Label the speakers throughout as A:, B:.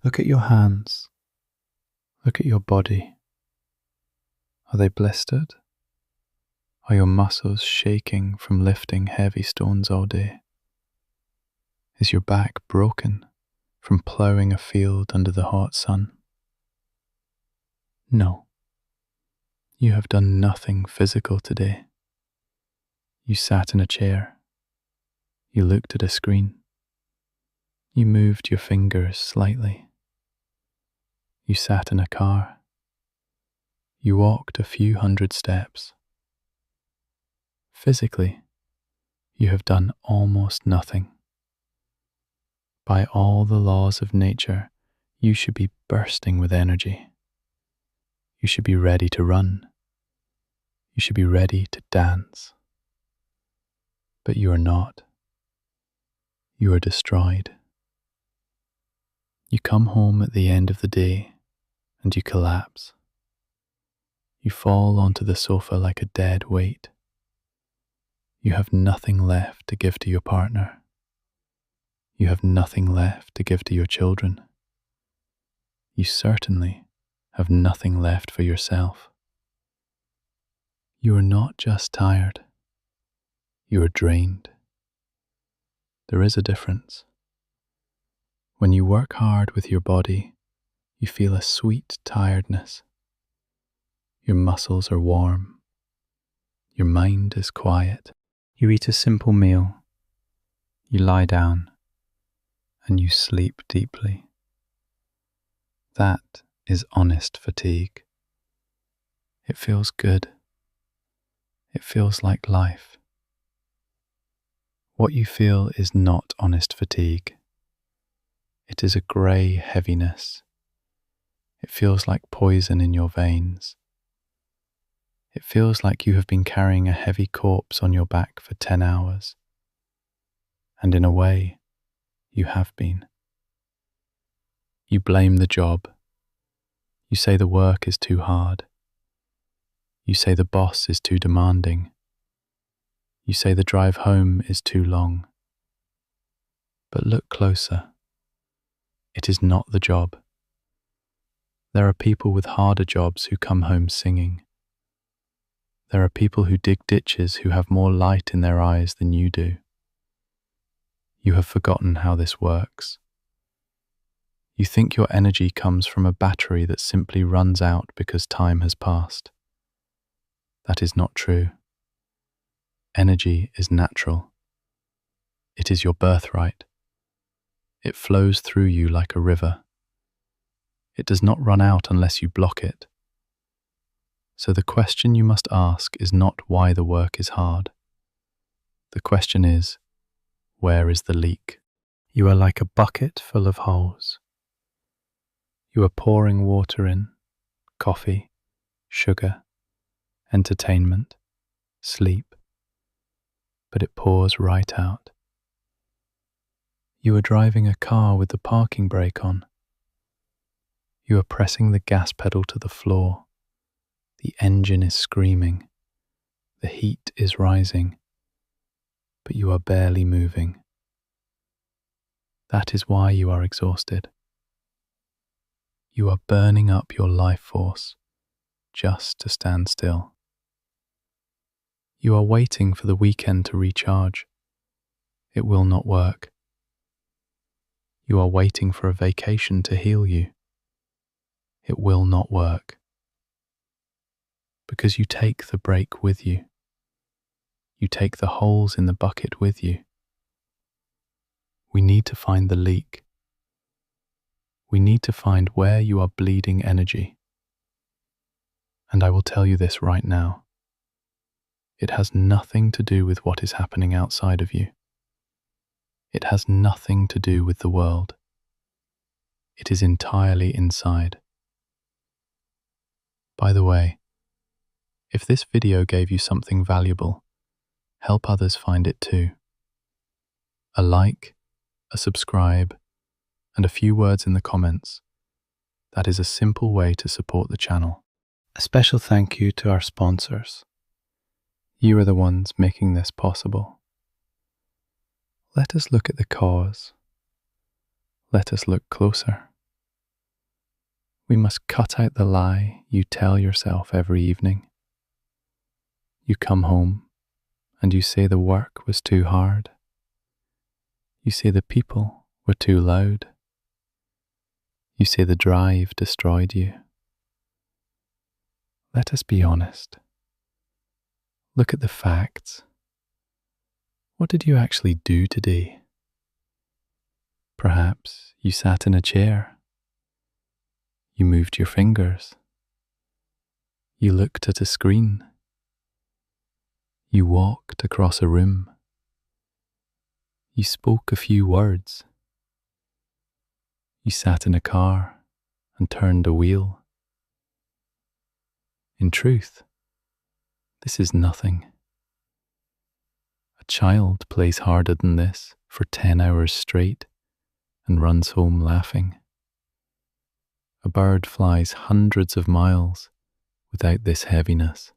A: Look at your hands. Look at your body. Are they blistered? Are your muscles shaking from lifting heavy stones all day? Is your back broken from ploughing a field under the hot sun? No. You have done nothing physical today. You sat in a chair. You looked at a screen. You moved your fingers slightly. You sat in a car. You walked a few hundred steps. Physically, you have done almost nothing. By all the laws of nature, you should be bursting with energy. You should be ready to run. You should be ready to dance. But you are not. You are destroyed. You come home at the end of the day and you collapse. You fall onto the sofa like a dead weight. You have nothing left to give to your partner. You have nothing left to give to your children. You certainly have nothing left for yourself. You are not just tired. You are drained. There is a difference. When you work hard with your body, you feel a sweet tiredness. Your muscles are warm. Your mind is quiet. You eat a simple meal. You lie down and you sleep deeply. That is honest fatigue. It feels good. It feels like life. What you feel is not honest fatigue. It is a grey heaviness. It feels like poison in your veins. It feels like you have been carrying a heavy corpse on your back for 10 hours. And in a way, you have been. You blame the job. You say the work is too hard. You say the boss is too demanding. You say the drive home is too long. But look closer. It is not the job. There are people with harder jobs who come home singing. There are people who dig ditches who have more light in their eyes than you do. You have forgotten how this works. You think your energy comes from a battery that simply runs out because time has passed. That is not true. Energy is natural. It is your birthright. It flows through you like a river. It does not run out unless you block it. So the question you must ask is not why the work is hard. The question is, where is the leak? You are like a bucket full of holes. You are pouring water in, coffee, sugar, entertainment, sleep, but it pours right out. You are driving a car with the parking brake on. You are pressing the gas pedal to the floor. The engine is screaming. The heat is rising, but you are barely moving. That is why you are exhausted. You are burning up your life force just to stand still. You are waiting for the weekend to recharge. It will not work. You are waiting for a vacation to heal you. It will not work. Because you take the brake with you. You take the holes in the bucket with you. We need to find the leak. We need to find where you are bleeding energy. And I will tell you this right now. It has nothing to do with what is happening outside of you. It has nothing to do with the world. It is entirely inside. By the way, if this video gave you something valuable, help others find it too. A like, a subscribe, and a few words in the comments. That is a simple way to support the channel. A special thank you to our sponsors. You are the ones making this possible. Let us look at the cause. Let us look closer. We must cut out the lie you tell yourself every evening. You come home and you say the work was too hard. You say the people were too loud. You say the drive destroyed you. Let us be honest. Look at the facts. What did you actually do today? Perhaps you sat in a chair. You moved your fingers. You looked at a screen. You walked across a room. You spoke a few words. You sat in a car and turned a wheel. In truth, this is nothing. A child plays harder than this for 10 hours straight and runs home laughing. A bird flies hundreds of miles without this heaviness.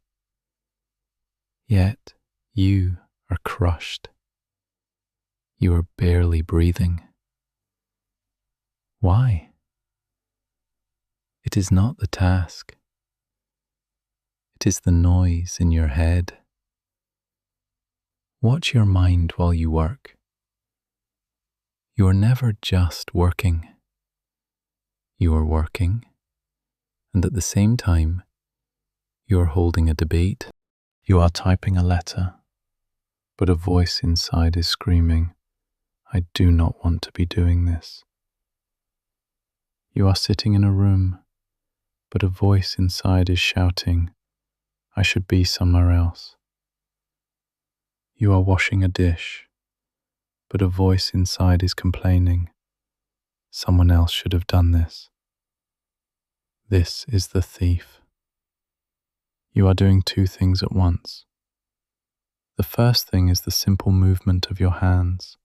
A: Yet you are crushed. You are barely breathing. Why? It is not the task. It is the noise in your head. Watch your mind while you work. You are never just working. You are working, and at the same time, you are holding a debate. You are typing a letter, but a voice inside is screaming, I do not want to be doing this. You are sitting in a room, but a voice inside is shouting, I should be somewhere else. You are washing a dish, but a voice inside is complaining, someone else should have done this. This is the thief. You are doing two things at once. The first thing is the simple movement of your hands.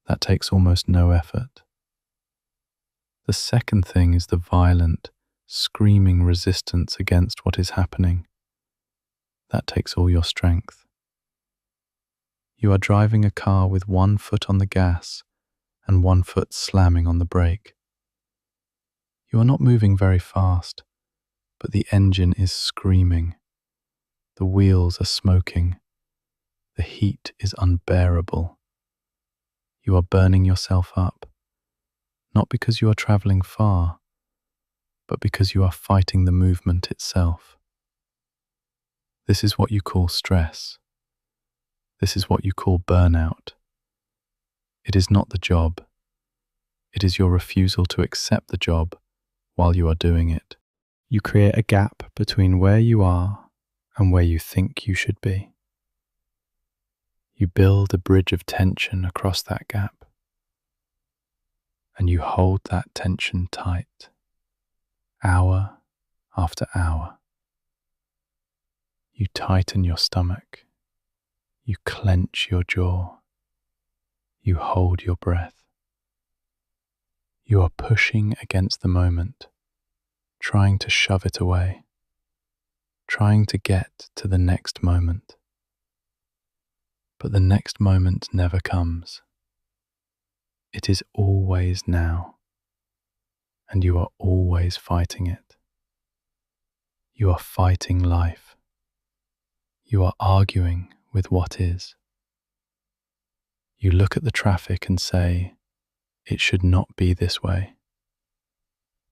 A: That takes almost no effort. The second thing is the violent, screaming resistance against what is happening. That takes all your strength. You are driving a car with one foot on the gas and one foot slamming on the brake. You are not moving very fast, but the engine is screaming. The wheels are smoking. The heat is unbearable. You are burning yourself up, not because you are traveling far, but because you are fighting the movement itself. This is what you call stress. This is what you call burnout. It is not the job. It is your refusal to accept the job while you are doing it. You create a gap between where you are and where you think you should be. You build a bridge of tension across that gap, and you hold that tension tight, hour after hour. You tighten your stomach. You clench your jaw. You hold your breath. You are pushing against the moment, trying to shove it away, trying to get to the next moment. But the next moment never comes. It is always now, and you are always fighting it. You are fighting life. You are arguing with what is. You look at the traffic and say, it should not be this way.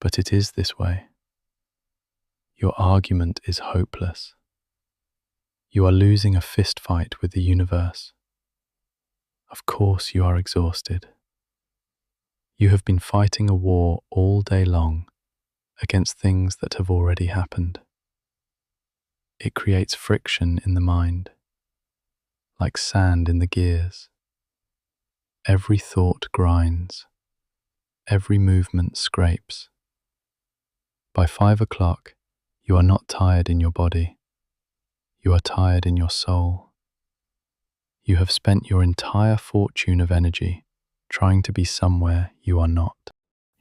A: But it is this way. Your argument is hopeless. You are losing a fist fight with the universe. Of course you are exhausted. You have been fighting a war all day long against things that have already happened. It creates friction in the mind, like sand in the gears. Every thought grinds. Every movement scrapes. By 5 o'clock, you are not tired in your body. You are tired in your soul. You have spent your entire fortune of energy trying to be somewhere you are not.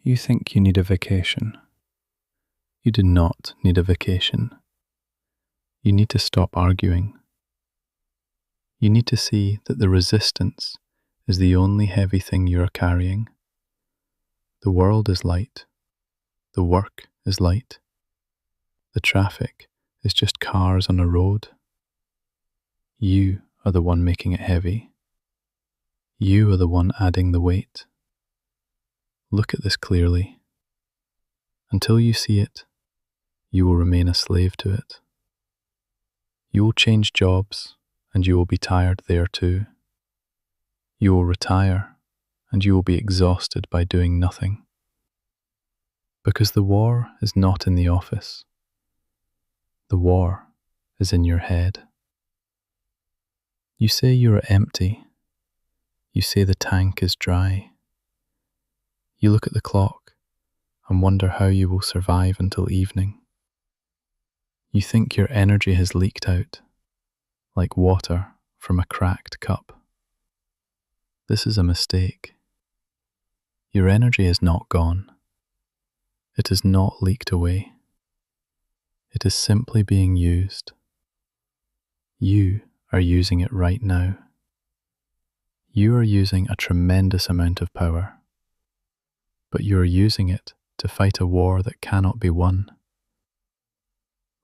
A: You think you need a vacation. You do not need a vacation. You need to stop arguing. You need to see that the resistance is the only heavy thing you are carrying. The world is light. The work is light. The traffic is just cars on a road. You are the one making it heavy. You are the one adding the weight. Look at this clearly. Until you see it, you will remain a slave to it. You will change jobs, and you will be tired there too. You will retire, and you will be exhausted by doing nothing. Because the war is not in the office. The war is in your head. You say you are empty. You say the tank is dry. You look at the clock and wonder how you will survive until evening. You think your energy has leaked out, like water from a cracked cup. This is a mistake. Your energy is not gone. It is not leaked away. It is simply being used. You are using it right now. You are using a tremendous amount of power, but you are using it to fight a war that cannot be won.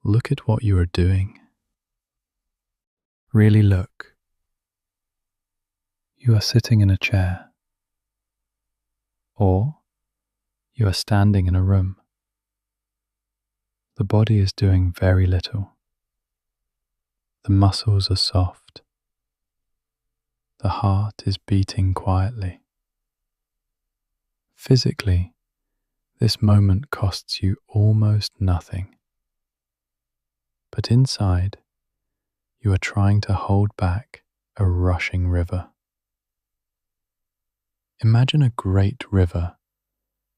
A: Look at what you are doing. Really look. You are sitting in a chair, or you are standing in a room. The body is doing very little. The muscles are soft. The heart is beating quietly. Physically, this moment costs you almost nothing. But inside, you are trying to hold back a rushing river. Imagine a great river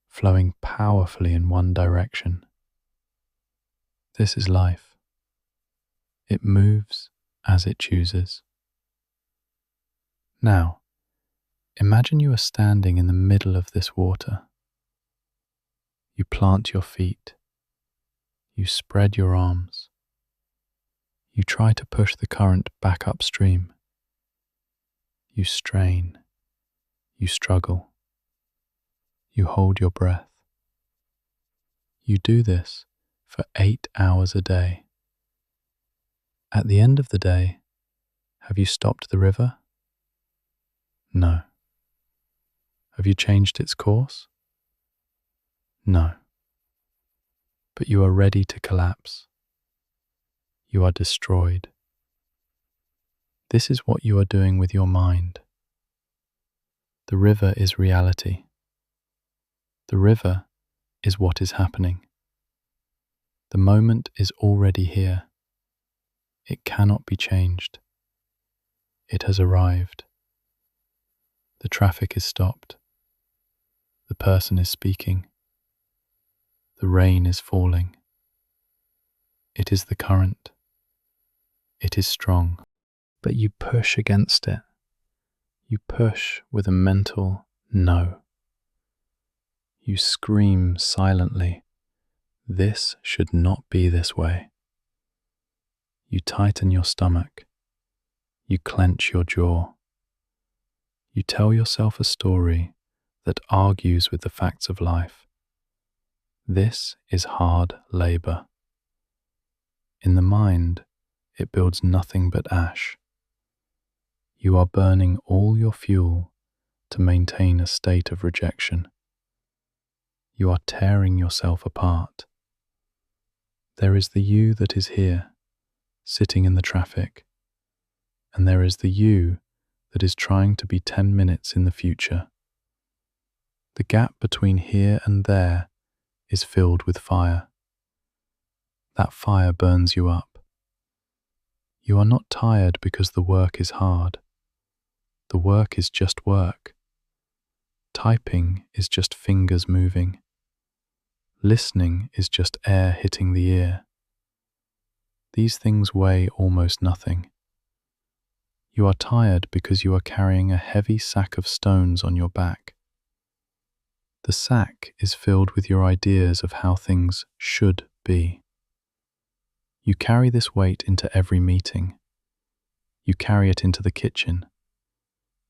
A: flowing powerfully in one direction. This is life. It moves as it chooses. Now, imagine you are standing in the middle of this water. You plant your feet. You spread your arms. You try to push the current back upstream. You strain. You struggle. You hold your breath. You do this for 8 hours a day. At the end of the day, have you stopped the river? No. Have you changed its course? No. But you are ready to collapse. You are destroyed. This is what you are doing with your mind. The river is reality. The river is what is happening. The moment is already here. It cannot be changed. It has arrived. The traffic is stopped. The person is speaking. The rain is falling. It is the current. It is strong. But you push against it. You push with a mental no. You scream silently, "This should not be this way." You tighten your stomach. You clench your jaw. You tell yourself a story that argues with the facts of life. This is hard labor. In the mind, it builds nothing but ash. You are burning all your fuel to maintain a state of rejection. You are tearing yourself apart. There is the you that is here, sitting in the traffic, and there is the you that is trying to be 10 minutes in the future. The gap between here and there is filled with fire. That fire burns you up. You are not tired because the work is hard. The work is just work. Typing is just fingers moving. Listening is just air hitting the ear. These things weigh almost nothing. You are tired because you are carrying a heavy sack of stones on your back. The sack is filled with your ideas of how things should be. You carry this weight into every meeting. You carry it into the kitchen.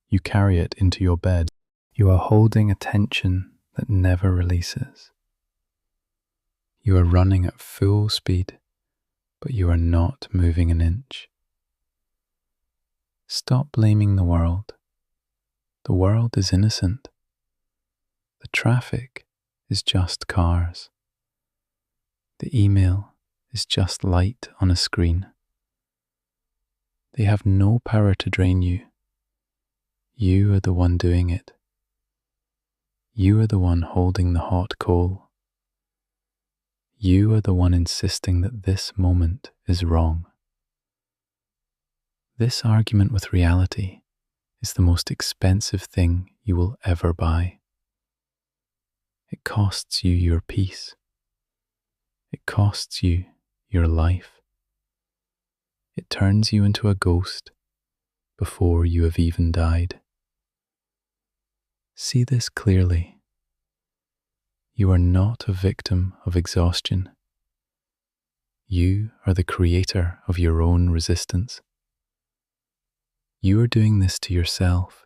A: You carry it into your bed. You are holding a tension that never releases. You are running at full speed, but you are not moving an inch. Stop blaming the world. The world is innocent. The traffic is just cars. The email is just light on a screen. They have no power to drain you. You are the one doing it. You are the one holding the hot coal. You are the one insisting that this moment is wrong. This argument with reality is the most expensive thing you will ever buy. It costs you your peace. It costs you your life. It turns you into a ghost before you have even died. See this clearly. You are not a victim of exhaustion. You are the creator of your own resistance. You are doing this to yourself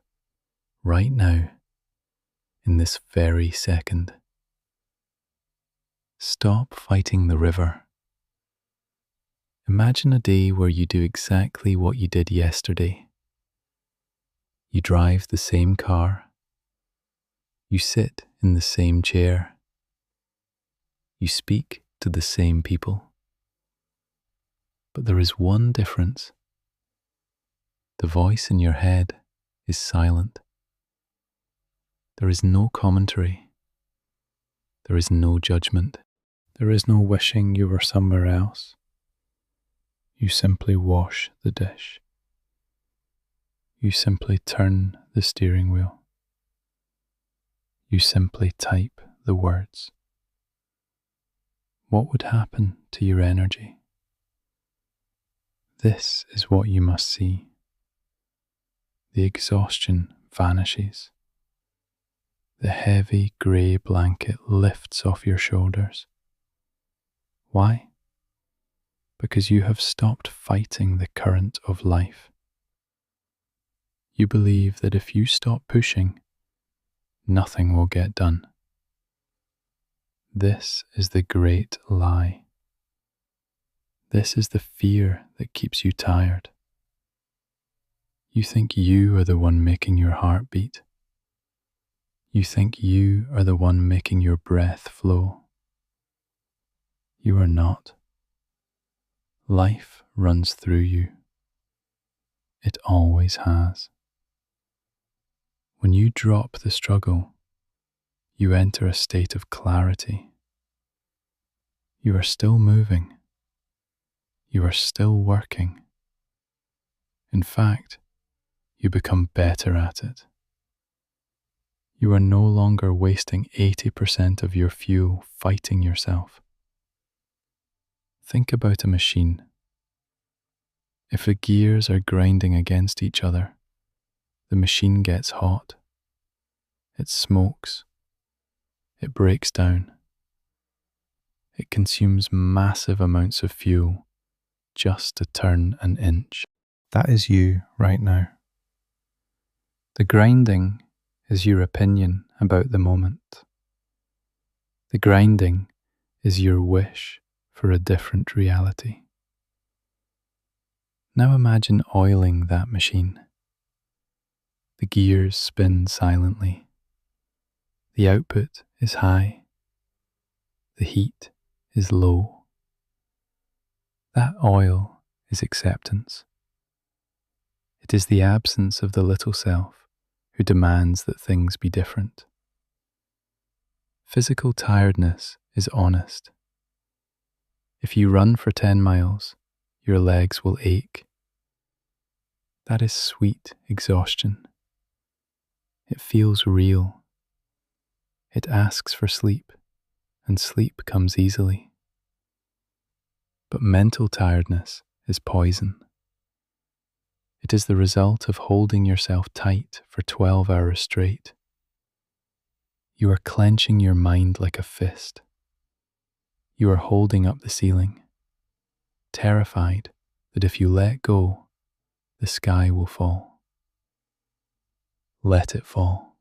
A: right now, in this very second. Stop fighting the river. Imagine a day where you do exactly what you did yesterday. You drive the same car. You sit in the same chair. You speak to the same people. But there is one difference. The voice in your head is silent. There is no commentary. There is no judgment. There is no wishing you were somewhere else. You simply wash the dish. You simply turn the steering wheel. You simply type the words. What would happen to your energy? This is what you must see. The exhaustion vanishes. The heavy grey blanket lifts off your shoulders. Why? Because you have stopped fighting the current of life. You believe that if you stop pushing, nothing will get done. This is the great lie. This is the fear that keeps you tired. You think you are the one making your heart beat. You think you are the one making your breath flow. You are not. Life runs through you. It always has. When you drop the struggle, you enter a state of clarity. You are still moving. You are still working. In fact, you become better at it. You are no longer wasting 80% of your fuel fighting yourself. Think about a machine. If the gears are grinding against each other, the machine gets hot. It smokes. It breaks down. It consumes massive amounts of fuel just to turn an inch. That is you right now. The grinding is your opinion about the moment. The grinding is your wish for a different reality. Now imagine oiling that machine. The gears spin silently. The output is high. The heat is low. That oil is acceptance. It is the absence of the little self who demands that things be different. Physical tiredness is honest. If you run for 10 miles, your legs will ache. That is sweet exhaustion. It feels real. It asks for sleep, and sleep comes easily. But mental tiredness is poison. It is the result of holding yourself tight for 12 hours straight. You are clenching your mind like a fist. You are holding up the ceiling, terrified that if you let go, the sky will fall. Let it fall.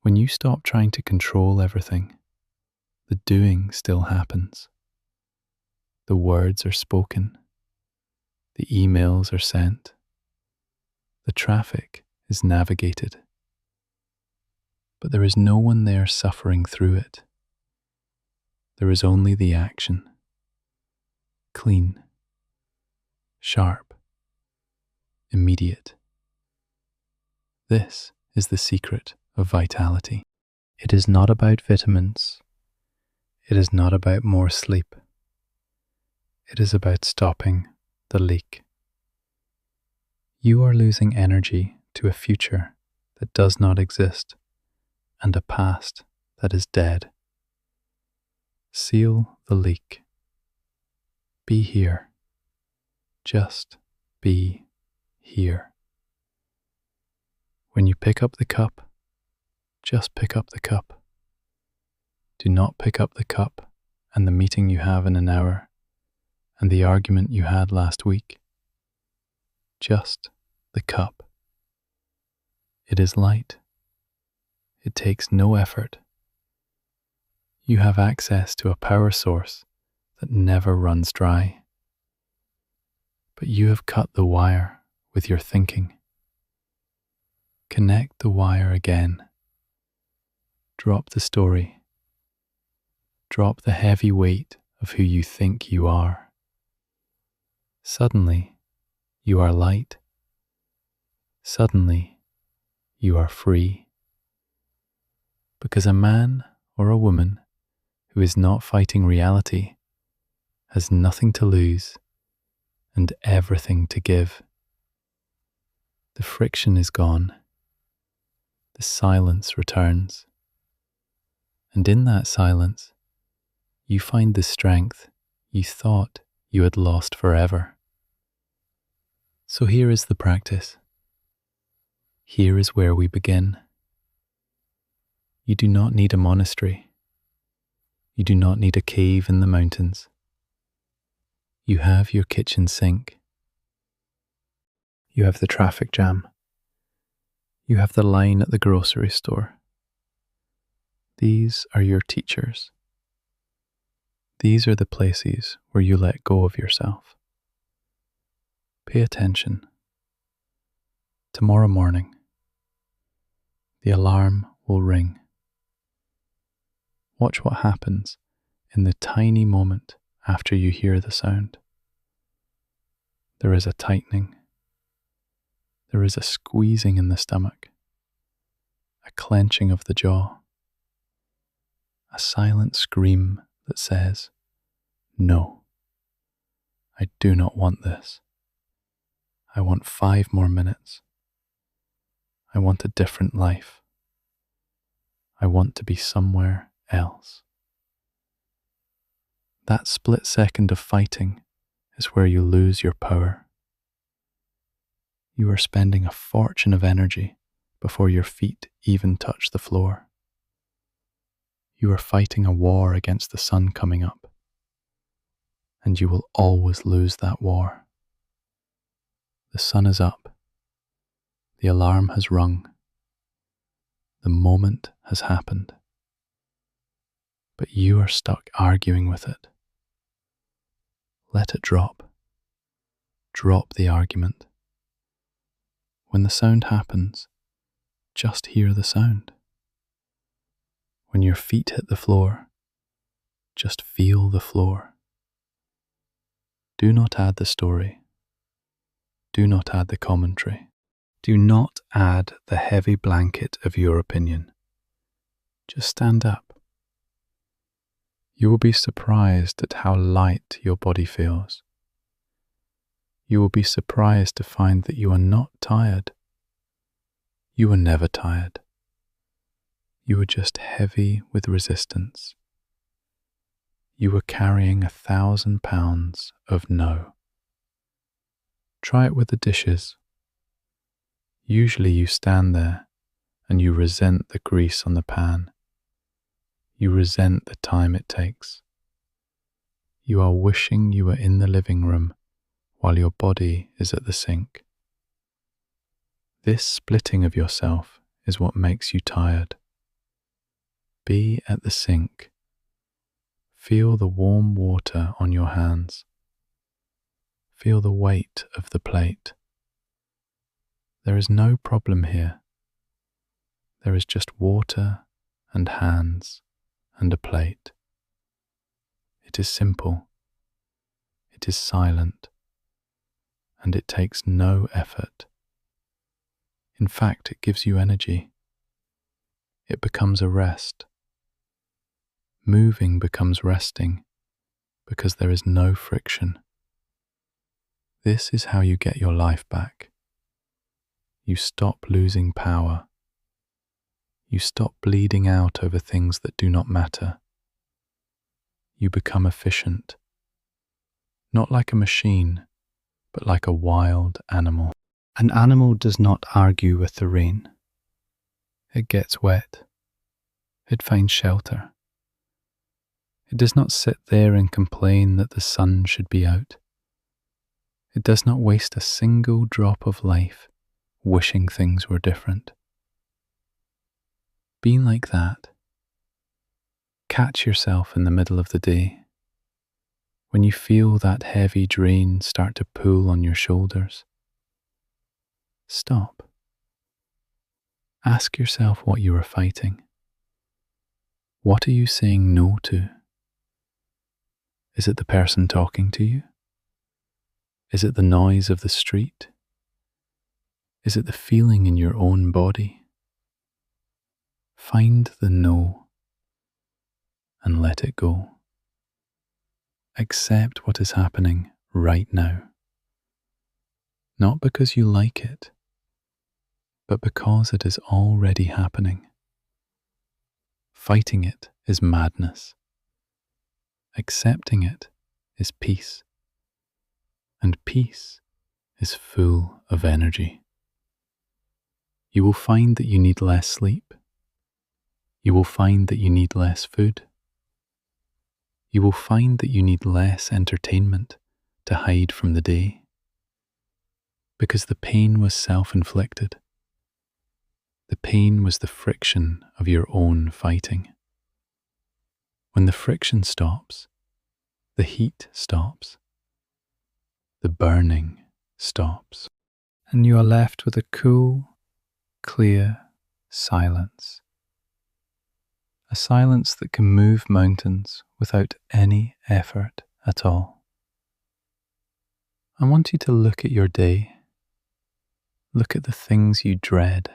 A: When you stop trying to control everything, The doing still happens. The words are spoken. The emails are sent. The traffic is navigated. But there is no one there suffering through it. There is only the action. Clean, sharp, immediate. This is the secret of vitality. It is not about vitamins. It is not about more sleep. It is about stopping the leak. You are losing energy to a future that does not exist and a past that is dead. Seal the leak. Be here. Just be here. When you pick up the cup, just pick up the cup. Do not pick up the cup and the meeting you have in an hour and the argument you had last week. Just the cup. It is light. It takes no effort. You have access to a power source that never runs dry. But you have cut the wire with your thinking. Connect the wire again. Drop the story. Drop the heavy weight of who you think you are. Suddenly, you are light. Suddenly, you are free. Because a man or a woman who is not fighting reality has nothing to lose and everything to give. The friction is gone. The silence returns. And in that silence, you find the strength you thought you had lost forever. So here is the practice. Here is where we begin. You do not need a monastery. You do not need a cave in the mountains. You have your kitchen sink. You have the traffic jam. You have the line at the grocery store. These are your teachers. These are the places where you let go of yourself. Pay attention. Tomorrow morning, the alarm will ring. Watch what happens in the tiny moment after you hear the sound. There is a tightening. There is a squeezing in the stomach, a clenching of the jaw, a silent scream that says, "No, I do not want this. I want 5 more minutes. I want a different life. I want to be somewhere else." That split second of fighting is where you lose your power. You are spending a fortune of energy before your feet even touch the floor. You are fighting a war against the sun coming up, and you will always lose that war. The sun is up. The alarm has rung. The moment has happened. But you are stuck arguing with it. Let it drop. Drop the argument. When the sound happens, just hear the sound. When your feet hit the floor, just feel the floor. Do not add the story. Do not add the commentary. Do not add the heavy blanket of your opinion. Just stand up. You will be surprised at how light your body feels. You will be surprised to find that you are not tired. You were never tired. You were just heavy with resistance. You were carrying 1,000 pounds of no. Try it with the dishes. Usually you stand there and you resent the grease on the pan. You resent the time it takes. You are wishing you were in the living room while your body is at the sink. This splitting of yourself is what makes you tired. Be at the sink Feel the warm water on your hands. Feel the weight of the plate. There is no problem here. There is just water and hands and a plate. It is simple. It is silent. And it takes no effort. In fact, it gives you energy. It becomes a rest. Moving becomes resting because there is no friction. This is how you get your life back. You stop losing power. You stop bleeding out over things that do not matter. You become efficient. Not like a machine, but like a wild animal. An animal does not argue with the rain. It gets wet. It finds shelter. It does not sit there and complain that the sun should be out. It does not waste a single drop of life wishing things were different. Being like that, catch yourself in the middle of the day when you feel that heavy drain start to pull on your shoulders. Stop. Ask yourself what you are fighting. What are you saying no to? Is it the person talking to you? Is it the noise of the street? Is it the feeling in your own body? Find the no and let it go. Accept what is happening right now. Not because you like it, but because it is already happening. Fighting it is madness. Accepting it is peace. And peace is full of energy. You will find that you need less sleep. You will find that you need less food. You will find that you need less entertainment to hide from the day. Because the pain was self-inflicted. The pain was the friction of your own fighting. When the friction stops, the heat stops. The burning stops. And you are left with a cool, clear silence. A silence that can move mountains without any effort at all. I want you to look at your day. Look at the things you dread.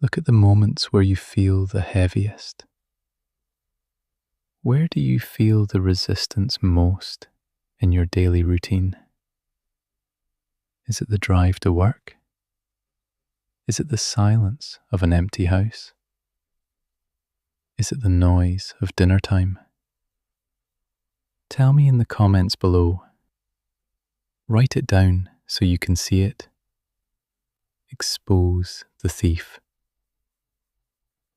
A: Look at the moments where you feel the heaviest. Where do you feel the resistance most in your daily routine? Is it the drive to work? Is it the silence of an empty house? Is it the noise of dinner time? Tell me in the comments below. Write it down so you can see it. Expose the thief.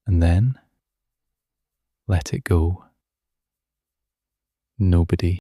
A: And then let it go. Nobody